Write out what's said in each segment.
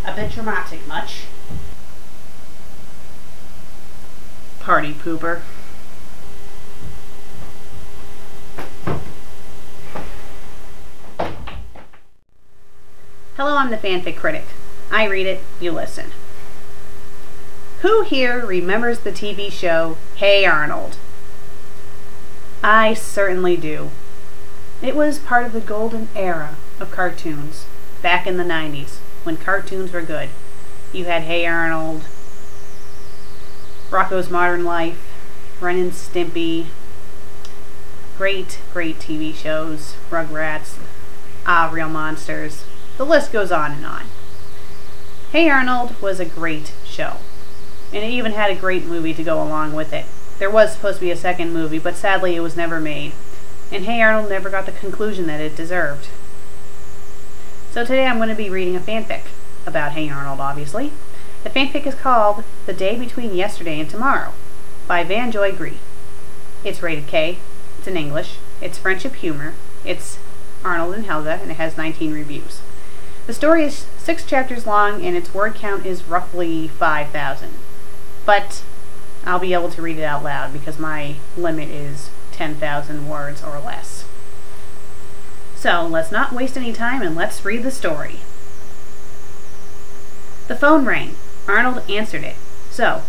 A bit dramatic, much? Party pooper. Hello, I'm the FanFic Critic. I read it, you listen. Who here remembers the TV show Hey Arnold? I certainly do. It was part of the golden era of cartoons, back in the 90s, when cartoons were good. You had Hey Arnold, Rocko's Modern Life, Ren and Stimpy, great TV shows, Rugrats, Real Monsters, the list goes on and on. Hey Arnold was a great show, and it even had a great movie to go along with it. There was supposed to be a second movie, but sadly it was never made, and Hey Arnold never got the conclusion that it deserved. So today I'm going to be reading a fanfic about Hey Arnold, obviously. The fanfic is called The Day Between Yesterday and Tomorrow by Van Joy Gree. It's rated K, it's in English, it's friendship humor, it's Arnold and Helga, and it has 19 reviews. The story is 6 chapters long and its word count is roughly 5,000. But I'll be able to read it out loud because my limit is 10,000 words or less. So let's not waste any time and let's read the story. The phone rang. Arnold answered it. So,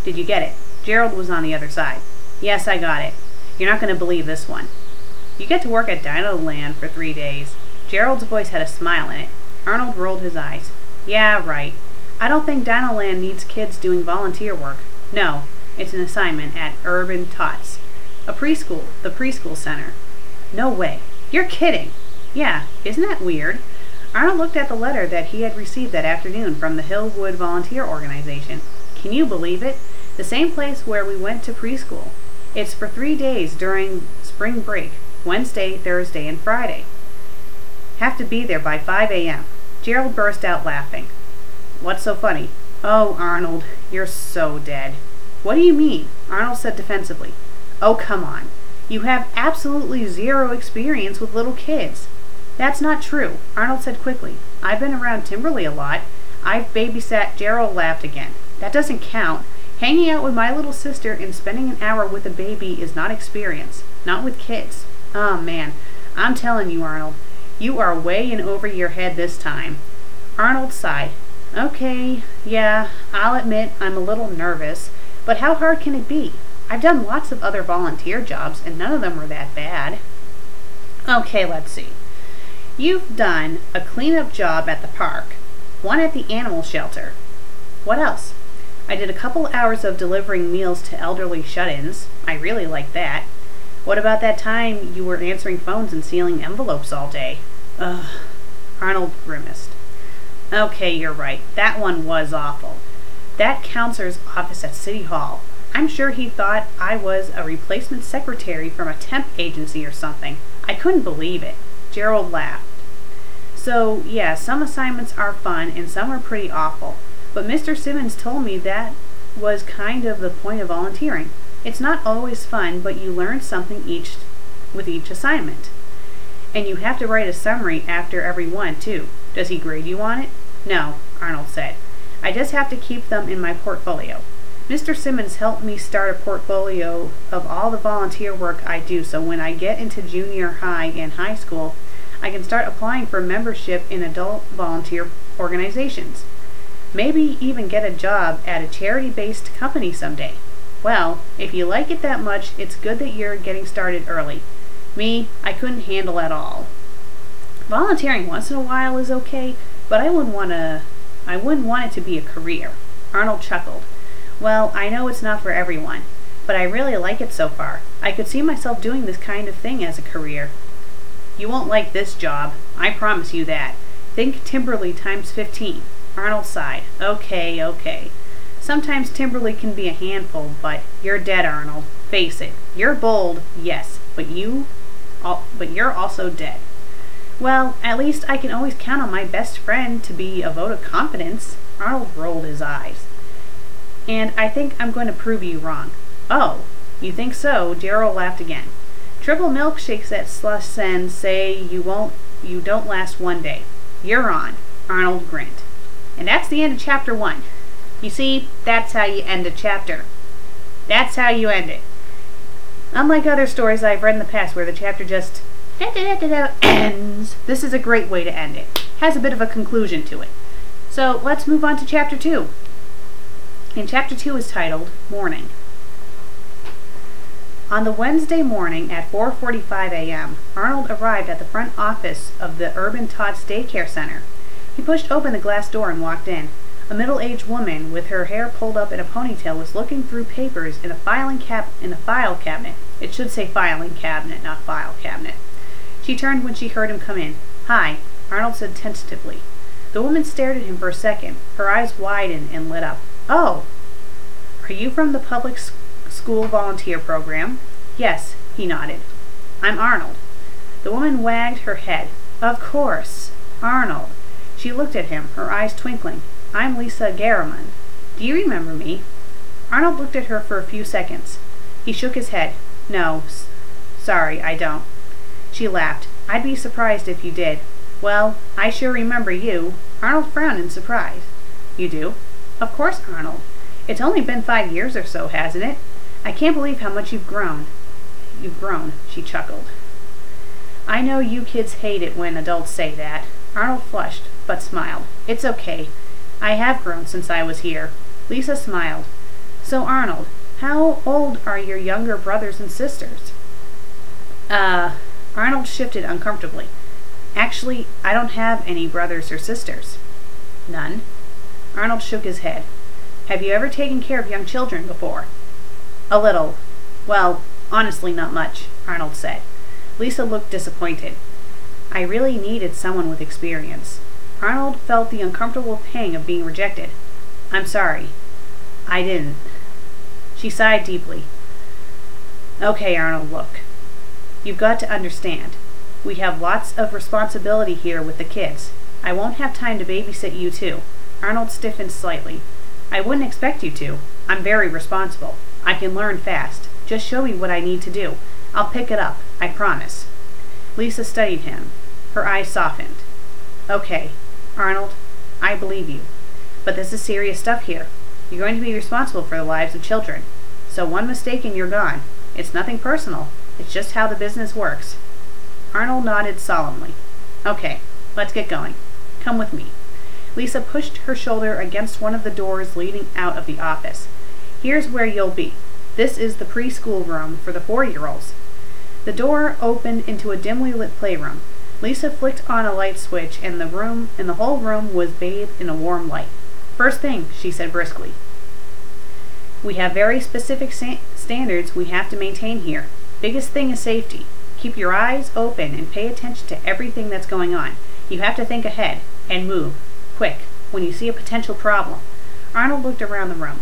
did you get it? Gerald was on the other side. Yes, I got it. You're not going to believe this one. You get to work at Dino Land for 3 days. Gerald's voice had a smile in it. Arnold rolled his eyes. Yeah, right. I don't think Dino Land needs kids doing volunteer work. No, it's an assignment at Urban Tots, a preschool, the preschool center. No way. You're kidding. Yeah, isn't that weird? Arnold looked at the letter that he had received that afternoon from the Hillwood Volunteer Organization. Can you believe it? The same place where we went to preschool. It's for 3 days during spring break, Wednesday, Thursday, and Friday. Have to be there by 5 a.m. Gerald burst out laughing. What's so funny? Oh, Arnold, you're so dead. What do you mean? Arnold said defensively. Oh, come on. You have absolutely zero experience with little kids. That's not true, Arnold said quickly. I've been around Timberly a lot. I've babysat. Gerald laughed again. That doesn't count. Hanging out with my little sister and spending an hour with a baby is not experience. Not with kids. Oh man, I'm telling you, Arnold, you are way in over your head this time. Arnold sighed. Okay, yeah, I'll admit I'm a little nervous, but how hard can it be? I've done lots of other volunteer jobs and none of them were that bad. Okay, let's see. You've done a cleanup job at the park, one at the animal shelter. What else? I did a couple hours of delivering meals to elderly shut-ins. I really liked that. What about that time you were answering phones and sealing envelopes all day? Ugh. Arnold grimaced. Okay, you're right. That one was awful. That counselor's office at City Hall. I'm sure he thought I was a replacement secretary from a temp agency or something. I couldn't believe it. Gerald laughed. So, yeah, some assignments are fun and some are pretty awful. But Mr. Simmons told me that was kind of the point of volunteering. It's not always fun, but you learn something with each assignment. And you have to write a summary after every one, too. Does he grade you on it? No, Arnold said. I just have to keep them in my portfolio. Mr. Simmons helped me start a portfolio of all the volunteer work I do, so when I get into junior high and high school, I can start applying for membership in adult volunteer organizations. Maybe even get a job at a charity-based company someday. Well, if you like it that much, it's good that you're getting started early. Me, I couldn't handle it all. Volunteering once in a while is okay, but I wouldn't want it to be a career. Arnold chuckled. Well, I know it's not for everyone, but I really like it so far. I could see myself doing this kind of thing as a career. You won't like this job, I promise you that. Think Timberly times 15. Arnold sighed. Okay. Sometimes Timberly can be a handful, but you're dead, Arnold. Face it. You're bold, yes, but you're also dead. Well, at least I can always count on my best friend to be a vote of confidence. Arnold rolled his eyes. And I think I'm going to prove you wrong. Oh, you think so? Gerald laughed again. Triple milkshakes at Slush End say you don't last one day. You're on. Arnold grinned. And that's the end of chapter 1. You see, that's how you end a chapter. That's how you end it. Unlike other stories I've read in the past where the chapter just ends, this is a great way to end it. Has a bit of a conclusion to it. So let's move on to chapter 2. And chapter 2 is titled Morning. On the Wednesday morning at 4:45 a.m., Arnold arrived at the front office of the Urban Tots Daycare Center. He pushed open the glass door and walked in. A middle-aged woman with her hair pulled up in a ponytail was looking through papers in a file cabinet. It should say filing cabinet, not file cabinet. She turned when she heard him come in. Hi, Arnold said tentatively. The woman stared at him for a second. Her eyes widened and lit up. Oh, are you from the public school volunteer program? Yes, he nodded. I'm Arnold. The woman wagged her head. Of course, Arnold. She looked at him, her eyes twinkling. I'm Lisa Garriman. Do you remember me? Arnold looked at her for a few seconds. He shook his head. No, sorry, I don't. She laughed. I'd be surprised if you did. Well, I sure remember you. Arnold frowned in surprise. You do? Of course, Arnold. It's only been 5 years or so, hasn't it? I can't believe how much you've grown. You've grown, she chuckled. I know you kids hate it when adults say that. Arnold flushed, but smiled. It's okay. I have grown since I was here. Lisa smiled. So, Arnold, how old are your younger brothers and sisters? Arnold shifted uncomfortably. Actually, I don't have any brothers or sisters. None? Arnold shook his head. Have you ever taken care of young children before? A little. Well, honestly, not much, Arnold said. Lisa looked disappointed. I really needed someone with experience. Arnold felt the uncomfortable pang of being rejected. I'm sorry. I didn't. She sighed deeply. Okay, Arnold, look. You've got to understand. We have lots of responsibility here with the kids. I won't have time to babysit you too. Arnold stiffened slightly. I wouldn't expect you to. I'm very responsible. I can learn fast. Just show me what I need to do. I'll pick it up. I promise. Lisa studied him. Her eyes softened. Okay, Arnold, I believe you. But this is serious stuff here. You're going to be responsible for the lives of children. So one mistake and you're gone. It's nothing personal. It's just how the business works. Arnold nodded solemnly. Okay, let's get going. Come with me. Lisa pushed her shoulder against one of the doors leading out of the office. Here's where you'll be. This is the preschool room for the 4-year-olds. The door opened into a dimly lit playroom. Lisa flicked on a light switch and the whole room was bathed in a warm light. First thing, she said briskly. We have very specific standards we have to maintain here. Biggest thing is safety. Keep your eyes open and pay attention to everything that's going on. You have to think ahead and move, quick, when you see a potential problem. Arnold looked around the room.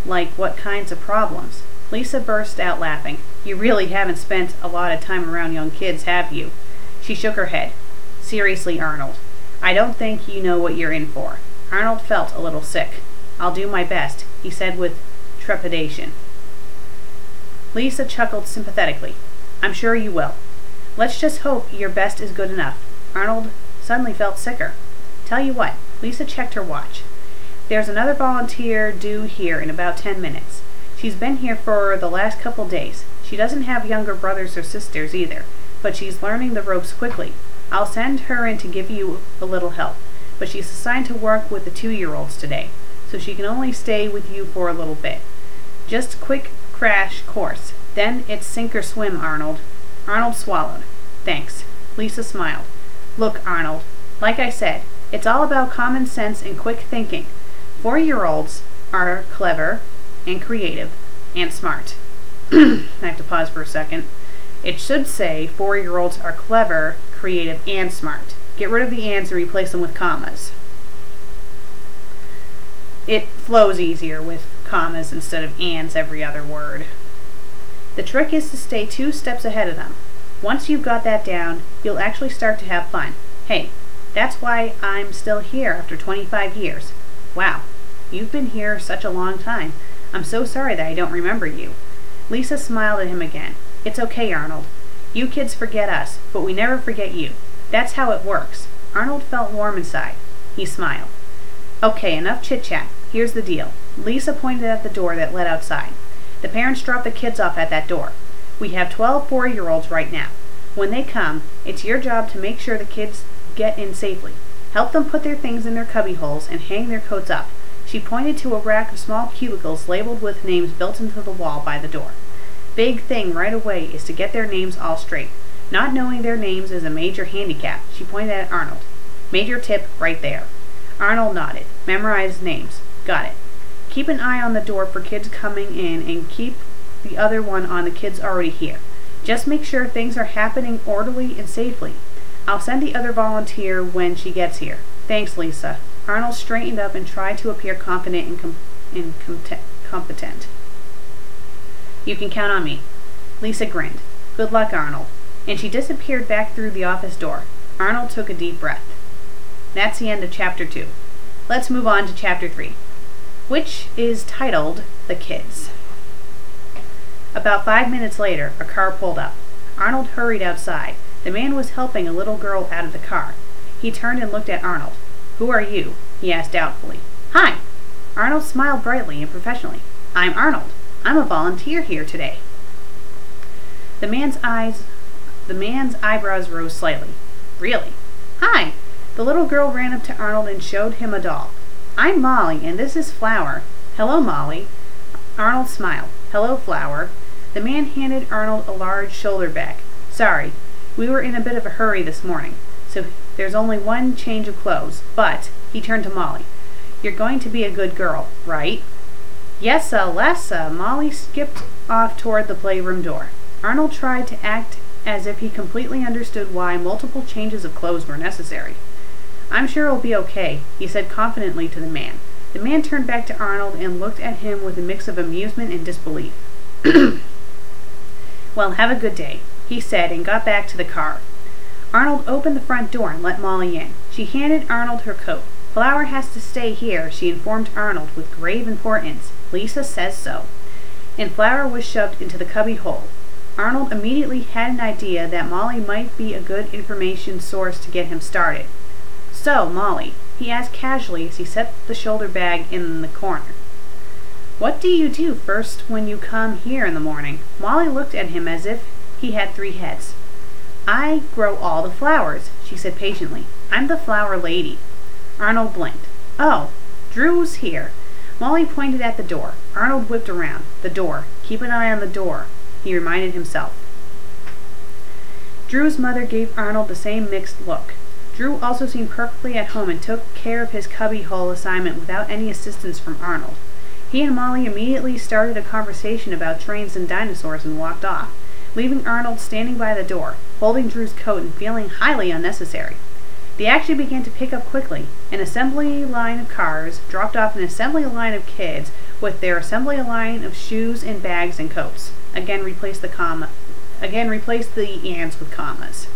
Like what kinds of problems? Lisa burst out laughing. You really haven't spent a lot of time around young kids, have you? She shook her head. Seriously, Arnold, I don't think you know what you're in for. Arnold felt a little sick. I'll do my best, he said with trepidation. Lisa chuckled sympathetically. I'm sure you will. Let's just hope your best is good enough. Arnold suddenly felt sicker. Tell you what, Lisa checked her watch. There's another volunteer due here in about 10 minutes. She's been here for the last couple days. She doesn't have younger brothers or sisters either, but she's learning the ropes quickly. I'll send her in to give you a little help, but she's assigned to work with the 2-year-olds today, so she can only stay with you for a little bit. Just quick crash course. Then it's sink or swim, Arnold. Arnold swallowed. Thanks. Lisa smiled. Look, Arnold, like I said, it's all about common sense and quick thinking. 4-year-olds are clever and creative and smart. I have to pause for a second. It should say 4-year-olds are clever, creative, and smart. Get rid of the ands and replace them with commas. It flows easier with commas instead of ands every other word. The trick is to stay 2 steps ahead of them. Once you've got that down, you'll actually start to have fun. Hey, that's why I'm still here after 25 years. Wow, you've been here such a long time. I'm so sorry that I don't remember you. Lisa smiled at him again. It's okay, Arnold. You kids forget us, but we never forget you. That's how it works. Arnold felt warm inside. He smiled. Okay, enough chit-chat. Here's the deal. Lisa pointed at the door that led outside. The parents dropped the kids off at that door. We have 12 4-year-olds right now. When they come, it's your job to make sure the kids get in safely. Help them put their things in their cubby holes and hang their coats up. She pointed to a rack of small cubicles labeled with names built into the wall by the door. Big thing right away is to get their names all straight. Not knowing their names is a major handicap. She pointed at Arnold. Major tip right there. Arnold nodded. Memorize names. Got it. Keep an eye on the door for kids coming in and keep the other one on the kids already here. Just make sure things are happening orderly and safely. I'll send the other volunteer when she gets here. Thanks, Lisa. Arnold straightened up and tried to appear confident and competent. You can count on me. Lisa grinned. Good luck, Arnold. And she disappeared back through the office door. Arnold took a deep breath. That's the end of Chapter 2. Let's move on to Chapter 3, which is titled The Kids. About 5 minutes later, a car pulled up. Arnold hurried outside. The man was helping a little girl out of the car. He turned and looked at Arnold. Who are you? He asked doubtfully. Hi. Arnold smiled brightly and professionally. I'm Arnold. I'm a volunteer here today. The man's eyebrows rose slightly. Really? Hi. The little girl ran up to Arnold and showed him a doll. I'm Molly, and this is Flower. Hello, Molly. Arnold smiled. Hello, Flower. The man handed Arnold a large shoulder bag. Sorry, we were in a bit of a hurry this morning, so there's only one change of clothes, but, he turned to Molly, you're going to be a good girl, right? Yes, Lessa. Molly skipped off toward the playroom door. Arnold tried to act as if he completely understood why multiple changes of clothes were necessary. I'm sure it'll be okay, he said confidently to the man. The man turned back to Arnold and looked at him with a mix of amusement and disbelief. Well, have a good day, he said and got back to the car. Arnold opened the front door and let Molly in. She handed Arnold her coat. Flower has to stay here, she informed Arnold with grave importance. Lisa says so. And Flower was shoved into the cubby hole. Arnold immediately had an idea that Molly might be a good information source to get him started. So, Molly, he asked casually as he set the shoulder bag in the corner. What do you do first when you come here in the morning? Molly looked at him as if he had 3 heads. I grow all the flowers, she said patiently. I'm the flower lady. Arnold blinked. Oh, Drew's here. Molly pointed at the door. Arnold whipped around. The door. Keep an eye on the door, he reminded himself. Drew's mother gave Arnold the same mixed look. Drew also seemed perfectly at home and took care of his cubbyhole assignment without any assistance from Arnold. He and Molly immediately started a conversation about trains and dinosaurs and walked off, leaving Arnold standing by the door, holding Drew's coat and feeling highly unnecessary. The action began to pick up quickly. An assembly line of cars dropped off an assembly line of kids with their assembly line of shoes and bags and coats. Again, replace the ands with commas.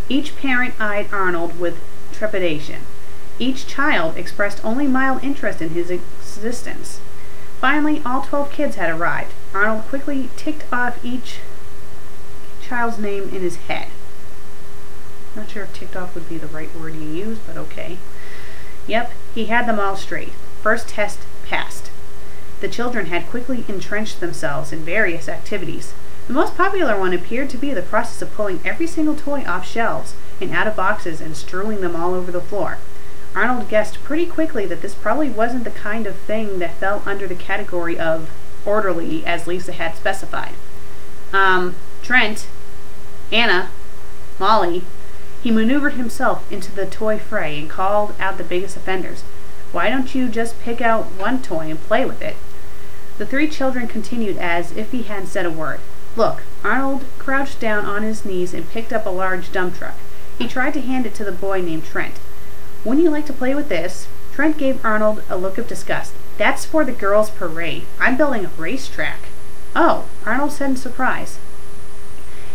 Each parent eyed Arnold with trepidation. Each child expressed only mild interest in his existence. Finally, all 12 kids had arrived. Arnold quickly ticked off each child's name in his head. Not sure if ticked off would be the right word to use, but okay. Yep, he had them all straight. First test passed. The children had quickly entrenched themselves in various activities. The most popular one appeared to be the process of pulling every single toy off shelves and out of boxes and strewing them all over the floor. Arnold guessed pretty quickly that this probably wasn't the kind of thing that fell under the category of orderly as Lisa had specified. Trent, Anna, Molly. He maneuvered himself into the toy fray and called out the biggest offenders. Why don't you just pick out one toy and play with it? The three children continued as if he hadn't said a word. Look, Arnold crouched down on his knees and picked up a large dump truck. He tried to hand it to the boy named Trent. Wouldn't you like to play with this? Trent gave Arnold a look of disgust. That's for the girls' parade. I'm building a racetrack. Oh, Arnold said in surprise.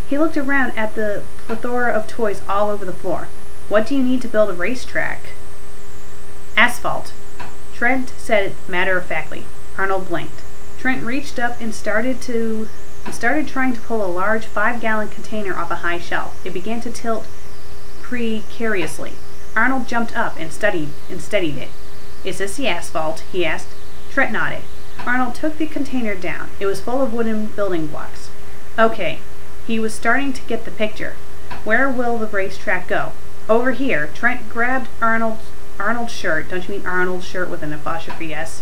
He looked around at the plethora of toys all over the floor. What do you need to build a racetrack? Asphalt. Trent said it matter-of-factly. Arnold blinked. Trent reached up and started trying to pull a large 5-gallon container off a high shelf. It began to tilt precariously. Arnold jumped up and steadied it. Is this the asphalt? He asked. Trent nodded. Arnold took the container down. It was full of wooden building blocks. Okay. He was starting to get the picture. Where will the racetrack go? Over here. Trent grabbed Arnold's shirt, don't you mean Arnold's shirt with an apostrophe S,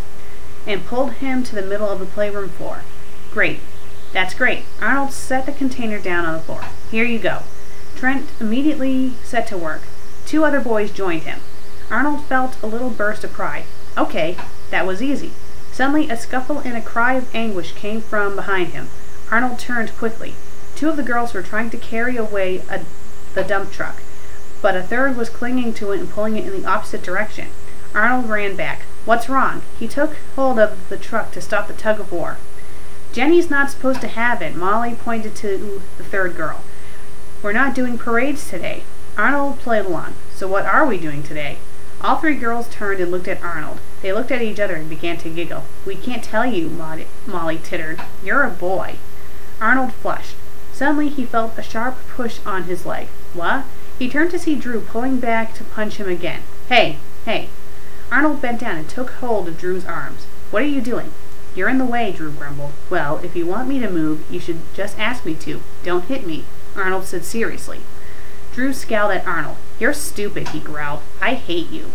and pulled him to the middle of the playroom floor. Great. That's great. Arnold set the container down on the floor. Here you go. Trent immediately set to work. 2 other boys joined him. Arnold felt a little burst of pride. Okay, that was easy. Suddenly, a scuffle and a cry of anguish came from behind him. Arnold turned quickly. 2 of the girls were trying to carry away the dump truck, but a third was clinging to it and pulling it in the opposite direction. Arnold ran back. What's wrong? He took hold of the truck to stop the tug-of-war. Jenny's not supposed to have it. Molly pointed to the third girl. We're not doing parades today. Arnold played along. So what are we doing today? All 3 girls turned and looked at Arnold. They looked at each other and began to giggle. We can't tell you, Molly tittered. You're a boy. Arnold flushed. Suddenly he felt a sharp push on his leg. What? He turned to see Drew pulling back to punch him again. Hey, hey. Arnold bent down and took hold of Drew's arms. What are you doing? You're in the way, Drew grumbled. Well, if you want me to move, you should just ask me to. Don't hit me, Arnold said seriously. Drew scowled at Arnold. You're stupid, he growled. I hate you.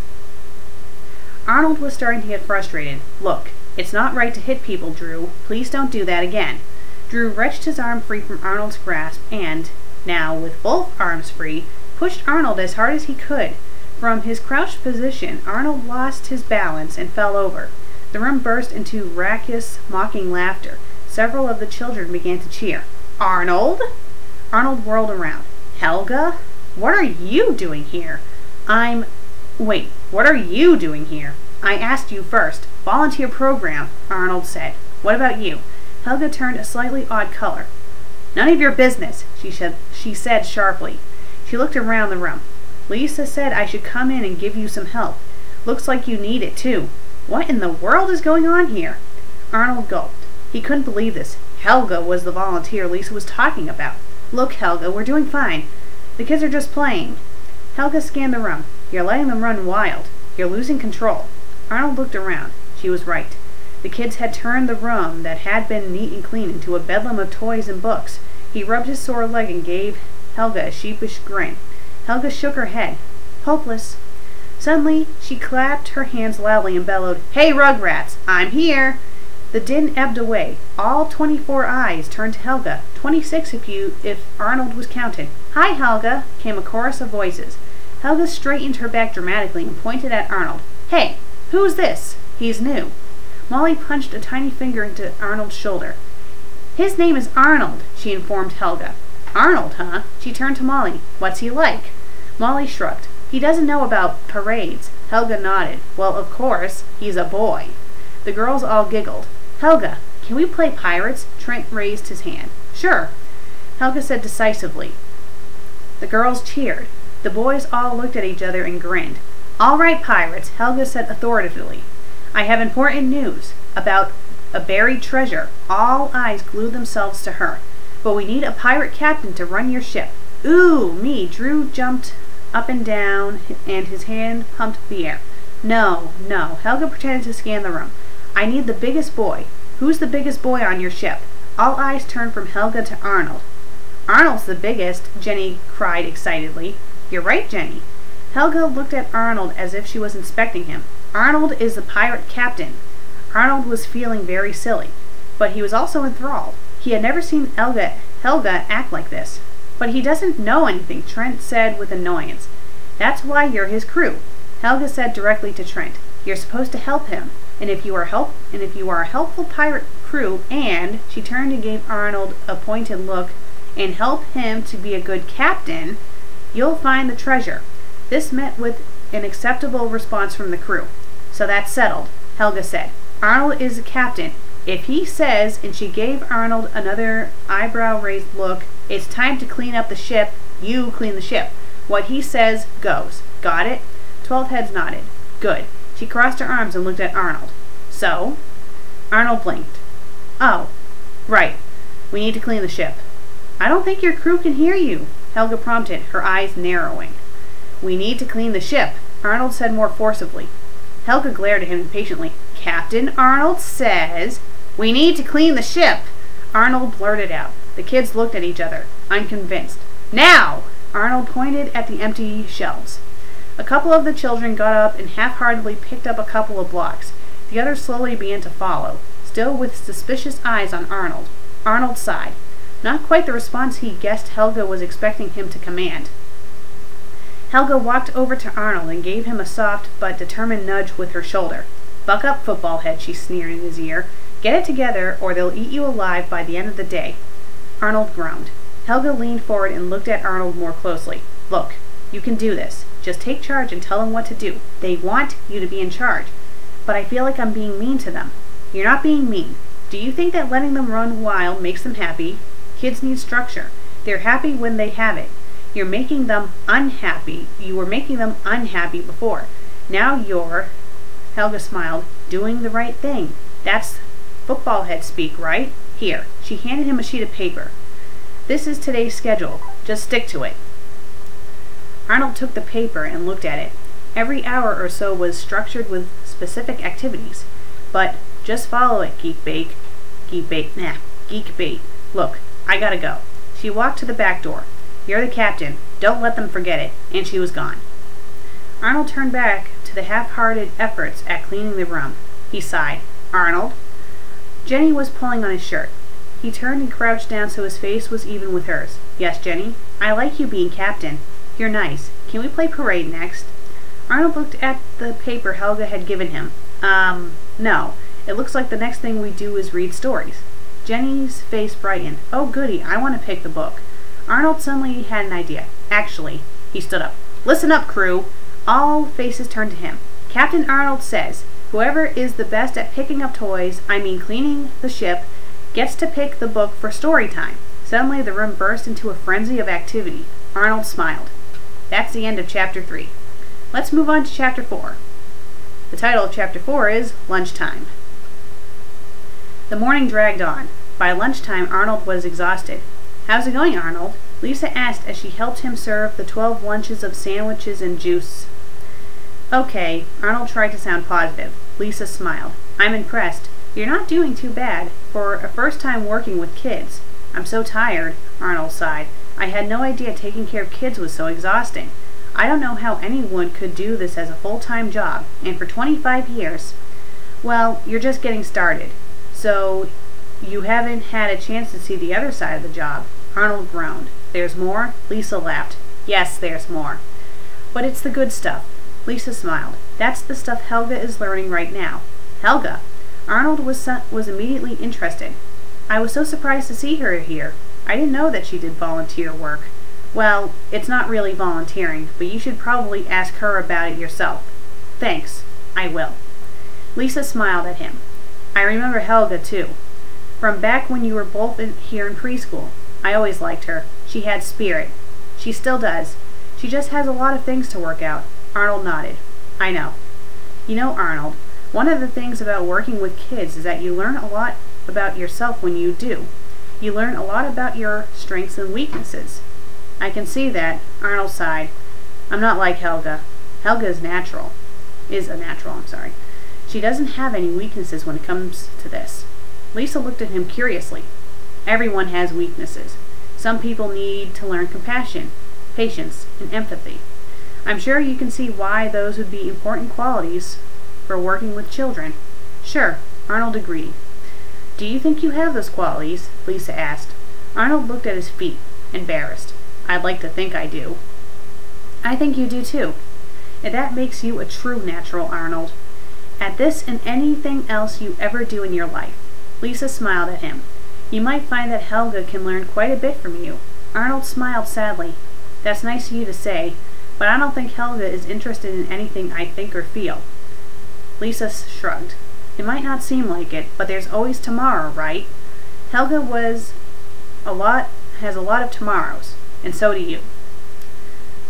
Arnold was starting to get frustrated. Look, it's not right to hit people, Drew. Please don't do that again. Drew wrenched his arm free from Arnold's grasp and, now with both arms free, pushed Arnold as hard as he could. From his crouched position, Arnold lost his balance and fell over. The room burst into raucous, mocking laughter. Several of the children began to cheer. Arnold? Arnold whirled around. Helga? What are you doing here? Wait, what are you doing here? I asked you first. Volunteer program, Arnold said. What about you? Helga turned a slightly odd color. None of your business, she said sharply. She looked around the room. Lisa said I should come in and give you some help. Looks like you need it too. What in the world is going on here? Arnold gulped. He couldn't believe this. Helga was the volunteer Lisa was talking about. Look, Helga, we're doing fine. The kids are just playing. Helga scanned the room. You're letting them run wild. You're losing control. Arnold looked around. She was right. The kids had turned the room that had been neat and clean into a bedlam of toys and books. He rubbed his sore leg and gave Helga a sheepish grin. Helga shook her head. Hopeless. Suddenly, she clapped her hands loudly and bellowed, Hey, Rugrats! I'm here! The din ebbed away. All 24 eyes turned to Helga, 26 if Arnold was counted. Hi, Helga! Came a chorus of voices. Helga straightened her back dramatically and pointed at Arnold. Hey, who's this? He's new. Molly punched a tiny finger into Arnold's shoulder. His name is Arnold, she informed Helga. Arnold, huh? She turned to Molly. What's he like? Molly shrugged. He doesn't know about parades. Helga nodded. Well, of course, he's a boy. The girls all giggled. Helga, can we play pirates? Trent raised his hand. Sure, Helga said decisively. The girls cheered. The boys all looked at each other and grinned. All right, pirates, Helga said authoritatively. I have important news about a buried treasure. All eyes glued themselves to her. But we need a pirate captain to run your ship. Ooh, me! Drew jumped up and down, and his hand pumped the air. No, no. Helga pretended to scan the room. I need the biggest boy. Who's the biggest boy on your ship? All eyes turned from Helga to Arnold. Arnold's the biggest, Jenny cried excitedly. You're right, Jenny. Helga looked at Arnold as if she was inspecting him. Arnold is the pirate captain. Arnold was feeling very silly, but he was also enthralled. He had never seen Helga act like this. But he doesn't know anything, Trent said with annoyance. That's why you're his crew. Helga said directly to Trent. You're supposed to help him. And if you are a helpful pirate crew and she turned and gave Arnold a pointed look and help him to be a good captain, you'll find the treasure. This met with an acceptable response from the crew. So that's settled, Helga said. Arnold is the captain. If he says, and she gave Arnold another eyebrow-raised look, it's time to clean up the ship, you clean the ship. What he says goes. Got it? 12 heads nodded. Good. She crossed her arms and looked at Arnold. So? Arnold blinked. Oh, right. We need to clean the ship. I don't think your crew can hear you, Helga prompted, her eyes narrowing. We need to clean the ship, Arnold said more forcibly. Helga glared at him impatiently. Captain Arnold says, we need to clean the ship, Arnold blurted out. The kids looked at each other, unconvinced. Now! Arnold pointed at the empty shelves. A couple of the children got up and half-heartedly picked up a couple of blocks. The others slowly began to follow, still with suspicious eyes on Arnold. Arnold sighed. Not quite the response he guessed Helga was expecting him to command. Helga walked over to Arnold and gave him a soft but determined nudge with her shoulder. Buck up, football head, she sneered in his ear. Get it together or they'll eat you alive by the end of the day. Arnold groaned. Helga leaned forward and looked at Arnold more closely. Look, you can do this. Just take charge and tell them what to do. They want you to be in charge. But I feel like I'm being mean to them. You're not being mean. Do you think that letting them run wild makes them happy? Kids need structure. They're happy when they have it. You're making them unhappy. You were making them unhappy before. Now you're, Helga smiled, doing the right thing. That's football head speak, right? Here. She handed him a sheet of paper. This is today's schedule. Just stick to it. Arnold took the paper and looked at it. Every hour or so was structured with specific activities. But just follow it, geek bait. Look, I gotta go. She walked to the back door. You're the captain. Don't let them forget it. And she was gone. Arnold turned back to the half-hearted efforts at cleaning the room. He sighed. Arnold? Jenny was pulling on his shirt. He turned and crouched down so his face was even with hers. Yes, Jenny? I like you being captain. You're nice. Can we play parade next? Arnold looked at the paper Helga had given him. No. It looks like the next thing we do is read stories. Jenny's face brightened. Oh, goody, I want to pick the book. Arnold suddenly had an idea. Actually, he stood up. Listen up, crew. All faces turned to him. Captain Arnold says, whoever is the best at picking up toys, cleaning the ship, gets to pick the book for story time. Suddenly the room burst into a frenzy of activity. Arnold smiled. That's the end of Chapter 3. Let's move on to Chapter 4. The title of Chapter 4 is Lunchtime. The morning dragged on. By lunchtime, Arnold was exhausted. How's it going, Arnold? Lisa asked as she helped him serve the 12 lunches of sandwiches and juice. Okay, Arnold tried to sound positive. Lisa smiled. I'm impressed. You're not doing too bad for a first time working with kids. I'm so tired, Arnold sighed. I had no idea taking care of kids was so exhausting. I don't know how anyone could do this as a full-time job, and for 25 years. Well, you're just getting started, so you haven't had a chance to see the other side of the job. Arnold groaned. There's more? Lisa laughed. Yes, there's more. But it's the good stuff. Lisa smiled. That's the stuff Helga is learning right now. Helga? Arnold was immediately interested. I was so surprised to see her here. I didn't know that she did volunteer work. Well, it's not really volunteering, but you should probably ask her about it yourself. Thanks. I will. Lisa smiled at him. I remember Helga, too. From back when you were both here in preschool. I always liked her. She had spirit. She still does. She just has a lot of things to work out. Arnold nodded. I know. You know, Arnold, one of the things about working with kids is that you learn a lot about yourself when you do. You learn a lot about your strengths and weaknesses. I can see that, Arnold sighed. I'm not like Helga. Helga is natural. Is a natural, I'm sorry. She doesn't have any weaknesses when it comes to this. Lisa looked at him curiously. Everyone has weaknesses. Some people need to learn compassion, patience, and empathy. I'm sure you can see why those would be important qualities for working with children. Sure, Arnold agreed. Do you think you have those qualities? Lisa asked. Arnold looked at his feet, embarrassed. I'd like to think I do. I think you do too. And that makes you a true natural, Arnold. At this and anything else you ever do in your life. Lisa smiled at him. You might find that Helga can learn quite a bit from you. Arnold smiled sadly. That's nice of you to say, but I don't think Helga is interested in anything I think or feel. Lisa shrugged. It might not seem like it, but there's always tomorrow, right? Helga has a lot of tomorrows, and so do you.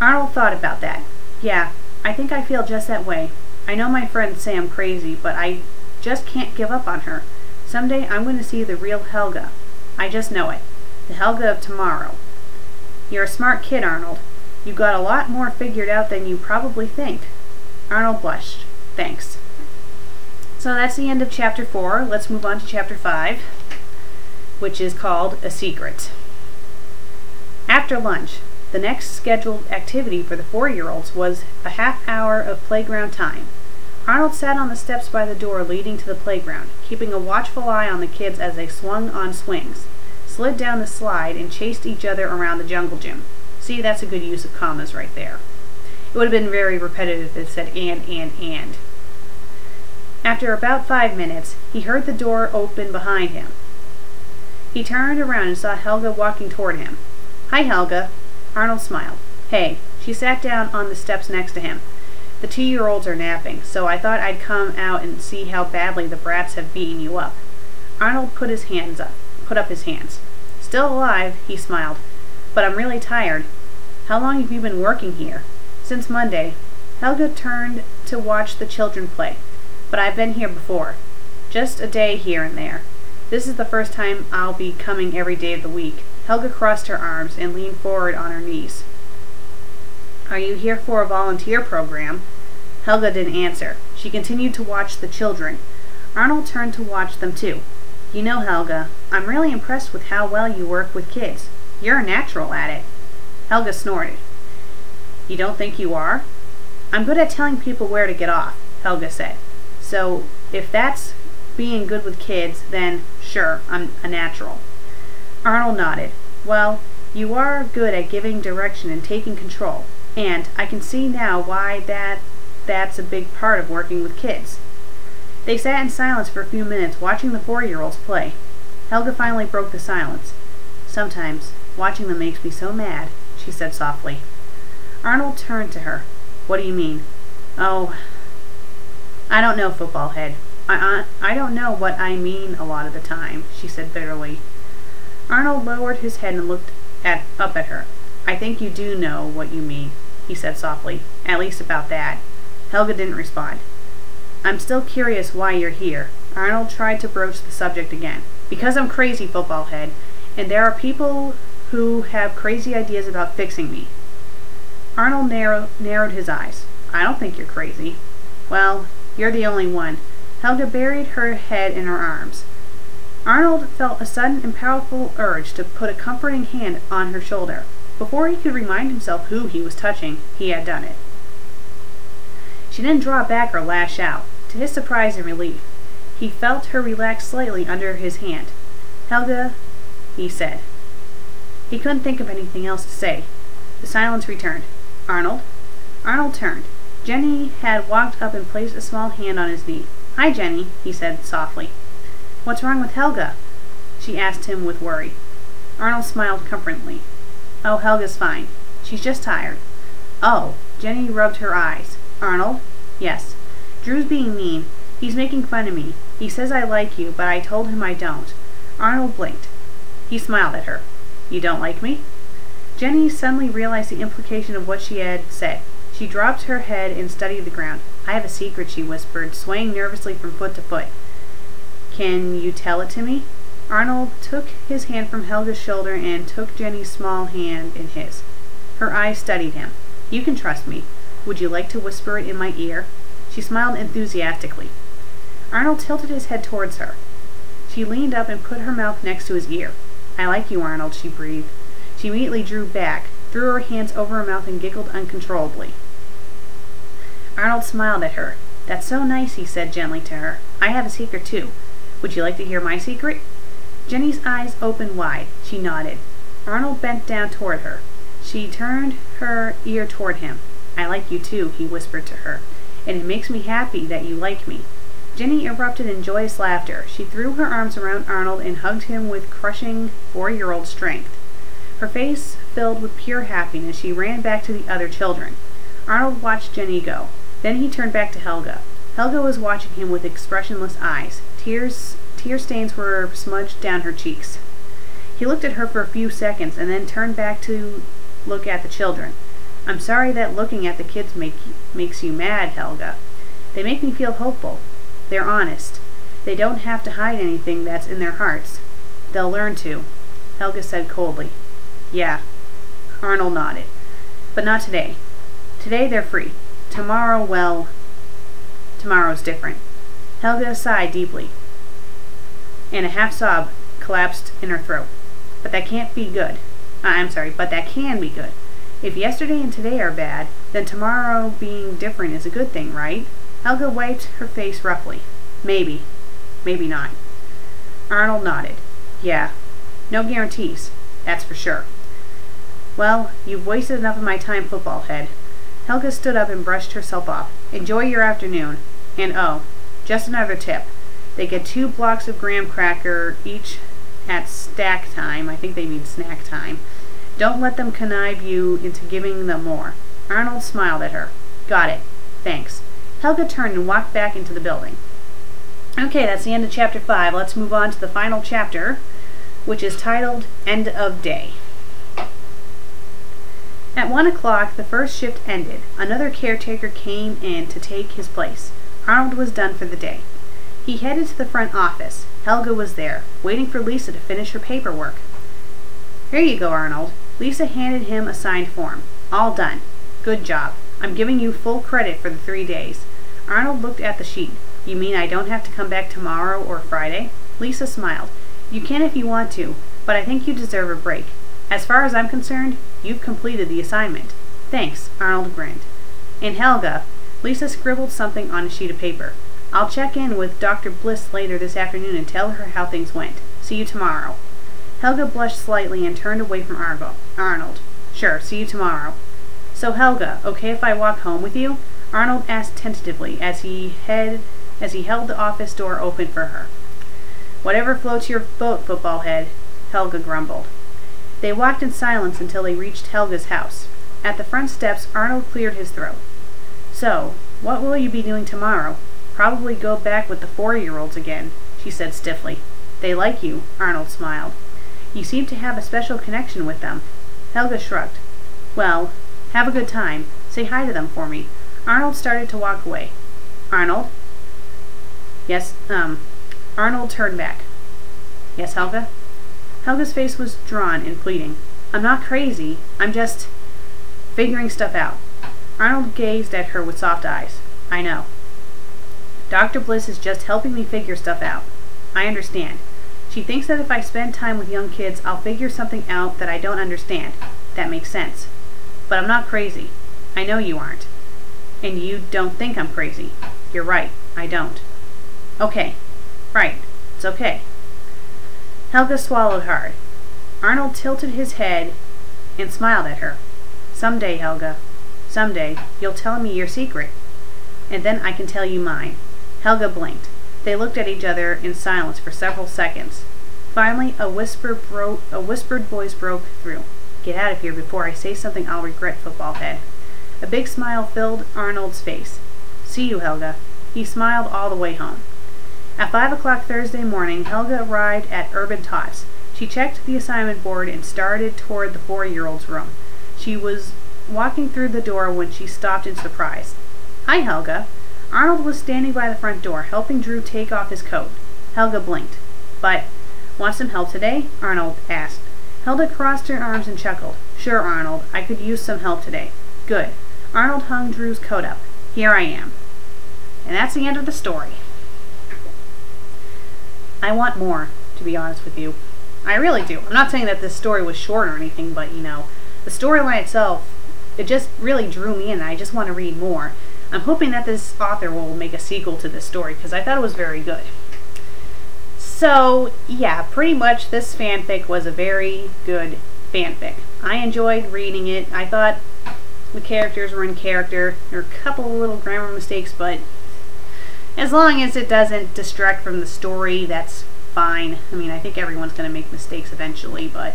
Arnold thought about that. Yeah, I think I feel just that way. I know my friends say I'm crazy, but I just can't give up on her. Someday I'm going to see the real Helga. I just know it. The Helga of tomorrow. You're a smart kid, Arnold. You've got a lot more figured out than you probably think. Arnold blushed. Thanks. So that's the end of chapter 4. Let's move on to chapter 5, which is called A Secret. After lunch, the next scheduled activity for the 4-year-olds was a half hour of playground time. Arnold sat on the steps by the door leading to the playground, keeping a watchful eye on the kids as they swung on swings, slid down the slide, and chased each other around the jungle gym. See, that's a good use of commas right there. It would have been very repetitive if it said and. After about 5 minutes, he heard the door open behind him. He turned around and saw Helga walking toward him. Hi, Helga. Arnold smiled. Hey. She sat down on the steps next to him. The 2-year-olds are napping, so I thought I'd come out and see how badly the brats have beaten you up. Arnold put up his hands. Still alive, he smiled. But I'm really tired. How long have you been working here? Since Monday. Helga turned to watch the children play. But I've been here before. Just a day here and there. This is the first time I'll be coming every day of the week. Helga crossed her arms and leaned forward on her knees. Are you here for a volunteer program? Helga didn't answer. She continued to watch the children. Arnold turned to watch them too. You know, Helga, I'm really impressed with how well you work with kids. You're a natural at it. Helga snorted. You don't think you are? I'm good at telling people where to get off, Helga said. So, if that's being good with kids, then sure, I'm a natural. Arnold nodded. Well, you are good at giving direction and taking control, and I can see now why that's a big part of working with kids. They sat in silence for a few minutes, watching the 4-year-olds play. Helga finally broke the silence. Sometimes, watching them makes me so mad, she said softly. Arnold turned to her. What do you mean? Oh, I don't know, football head. I don't know what I mean a lot of the time, she said bitterly. Arnold lowered his head and looked up at her. I think you do know what you mean, he said softly. At least about that. Helga didn't respond. I'm still curious why you're here. Arnold tried to broach the subject again. Because I'm crazy, football head, and there are people who have crazy ideas about fixing me. Arnold narrowed his eyes. I don't think you're crazy. Well, you're the only one. Helga buried her head in her arms. Arnold felt a sudden and powerful urge to put a comforting hand on her shoulder. Before he could remind himself who he was touching, he had done it. She didn't draw back or lash out. To his surprise and relief, he felt her relax slightly under his hand. Helga, he said. He couldn't think of anything else to say. The silence returned. Arnold? Arnold turned. Jenny had walked up and placed a small hand on his knee. Hi, Jenny, he said softly. What's wrong with Helga? She asked him with worry. Arnold smiled comfortingly. Oh, Helga's fine. She's just tired. Oh, Jenny rubbed her eyes. Arnold? Yes. Drew's being mean. He's making fun of me. He says I like you, but I told him I don't. Arnold blinked. He smiled at her. You don't like me? Jenny suddenly realized the implication of what she had said. She dropped her head and studied the ground. I have a secret, she whispered, swaying nervously from foot to foot. Can you tell it to me? Arnold took his hand from Helga's shoulder and took Jenny's small hand in his. Her eyes studied him. You can trust me. Would you like to whisper it in my ear? She She smiled enthusiastically. Arnold tilted his head towards her. She leaned up and put her mouth next to his ear. "I like you, Arnold," she breathed. She immediately drew back, threw her hands over her mouth, and giggled uncontrollably. Arnold smiled at her. "That's so nice," he said gently to her. "I have a secret, too. Would you like to hear my secret?" Jenny's eyes opened wide. She nodded. Arnold bent down toward her. She turned her ear toward him. "I like you, too," he whispered to her, "and it makes me happy that you like me." Jenny erupted in joyous laughter. She threw her arms around Arnold and hugged him with crushing 4-year-old strength. Her face filled with pure happiness. She ran back to the other children. Arnold watched Jenny go. Then he turned back to Helga. Helga was watching him with expressionless eyes. Tear stains were smudged down her cheeks. He looked at her for a few seconds and then turned back to look at the children. "I'm sorry that looking at the kids makes you mad, Helga. They make me feel hopeful. They're honest. They don't have to hide anything that's in their hearts. They'll learn to," Helga said coldly. "Yeah." Arnold nodded. "But not today. Today they're free. Tomorrow, well, tomorrow's different." Helga sighed deeply, and a half-sob collapsed in her throat. But that can be good. If yesterday and today are bad, then tomorrow being different is a good thing, right? Helga wiped her face roughly. "Maybe. Maybe not." Arnold nodded. "Yeah. No guarantees. That's for sure." "Well, you've wasted enough of my time, football head." Helga stood up and brushed herself off. "Enjoy your afternoon. And oh, just another tip. They get 2 blocks of graham cracker each at stack time." I think they mean snack time. "Don't let them connive you into giving them more." Arnold smiled at her. "Got it. Thanks." Helga turned and walked back into the building. Okay, that's the end of chapter 5. Let's move on to the final chapter, which is titled End of Day. At 1 o'clock, the first shift ended. Another caretaker came in to take his place. Arnold was done for the day. He headed to the front office. Helga was there, waiting for Lisa to finish her paperwork. "Here you go, Arnold." Lisa handed him a signed form. "All done. Good job. I'm giving you full credit for the 3 days. Arnold looked at the sheet. "You mean I don't have to come back tomorrow or Friday?" Lisa smiled. "You can if you want to, but I think you deserve a break. As far as I'm concerned, you've completed the assignment." "Thanks," Arnold grinned. "And Helga," Lisa scribbled something on a sheet of paper. "I'll check in with Dr. Bliss later this afternoon and tell her how things went. See you tomorrow." Helga blushed slightly and turned away from Arnold. "Sure, see you tomorrow." "So Helga, okay if I walk home with you?" Arnold asked tentatively as he held the office door open for her. "Whatever floats your boat, football head," Helga grumbled. They walked in silence until they reached Helga's house. At the front steps, Arnold cleared his throat. "So, what will you be doing tomorrow?" "Probably go back with the 4-year-olds again," she said stiffly. "They like you," Arnold smiled. "You seem to have a special connection with them." Helga shrugged. "Well, have a good time. Say hi to them for me." Arnold started to walk away. "Arnold?" "Yes, Arnold turned back. "Yes, Helga?" Helga's face was drawn and pleading. "I'm not crazy. I'm just figuring stuff out." Arnold gazed at her with soft eyes. "I know. Dr. Bliss is just helping me figure stuff out. I understand. She thinks that if I spend time with young kids, I'll figure something out that I don't understand. That makes sense. But I'm not crazy. I know you aren't. And you don't think I'm crazy. You're right. I don't." "Okay. Right. It's okay." Helga swallowed hard. Arnold tilted his head and smiled at her. "Someday, Helga, someday, you'll tell me your secret. And then I can tell you mine." Helga blinked. They looked at each other in silence for several seconds. Finally, a whispered voice broke through. "Get out of here before I say something I'll regret, football head." A big smile filled Arnold's face. "See you, Helga." He smiled all the way home. At 5 o'clock Thursday morning, Helga arrived at Urban Tots. She checked the assignment board and started toward the 4-year-old's room. She was walking through the door when she stopped in surprise. "Hi, Helga." Arnold was standing by the front door, helping Drew take off his coat. Helga blinked. "But, want some help today?" Arnold asked. Helga crossed her arms and chuckled. "Sure, Arnold, I could use some help today." "Good." Arnold hung Drew's coat up. "Here I am." And that's the end of the story. I want more, to be honest with you. I really do. I'm not saying that this story was short or anything, but you know, the storyline itself, it just really drew me in. I just want to read more. I'm hoping that this author will make a sequel to this story because I thought it was very good. So, yeah, pretty much this fanfic was a very good fanfic. I enjoyed reading it. I thought the characters were in character. There were a couple of little grammar mistakes, but as long as it doesn't distract from the story, that's fine. I mean, I think everyone's going to make mistakes eventually, but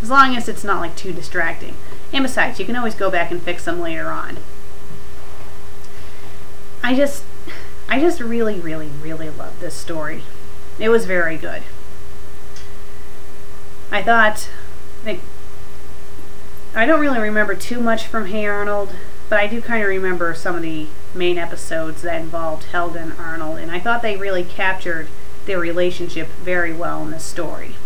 as long as it's not like too distracting. And besides, you can always go back and fix them later on. I just really, really, really love this story. It was very good. I thought, like, I don't really remember too much from Hey Arnold, but I do kind of remember some of the main episodes that involved Helga and Arnold, and I thought they really captured their relationship very well in this story.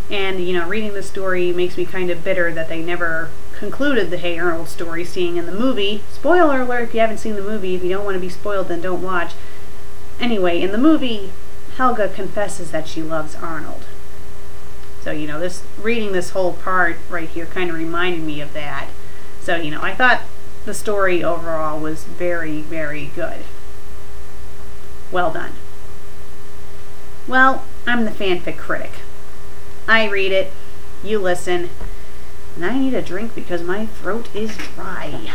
And, you know, reading the story makes me kind of bitter that they never concluded the Hey Arnold story, seeing in the movie, spoiler alert if you haven't seen the movie, if you don't want to be spoiled then don't watch. Anyway, in the movie, Helga confesses that she loves Arnold. So, you know, reading this whole part right here kind of reminded me of that. So, you know, I thought the story overall was very, very good. Well done. Well, I'm the FanFic Critic. I read it, you listen, and I need a drink because my throat is dry.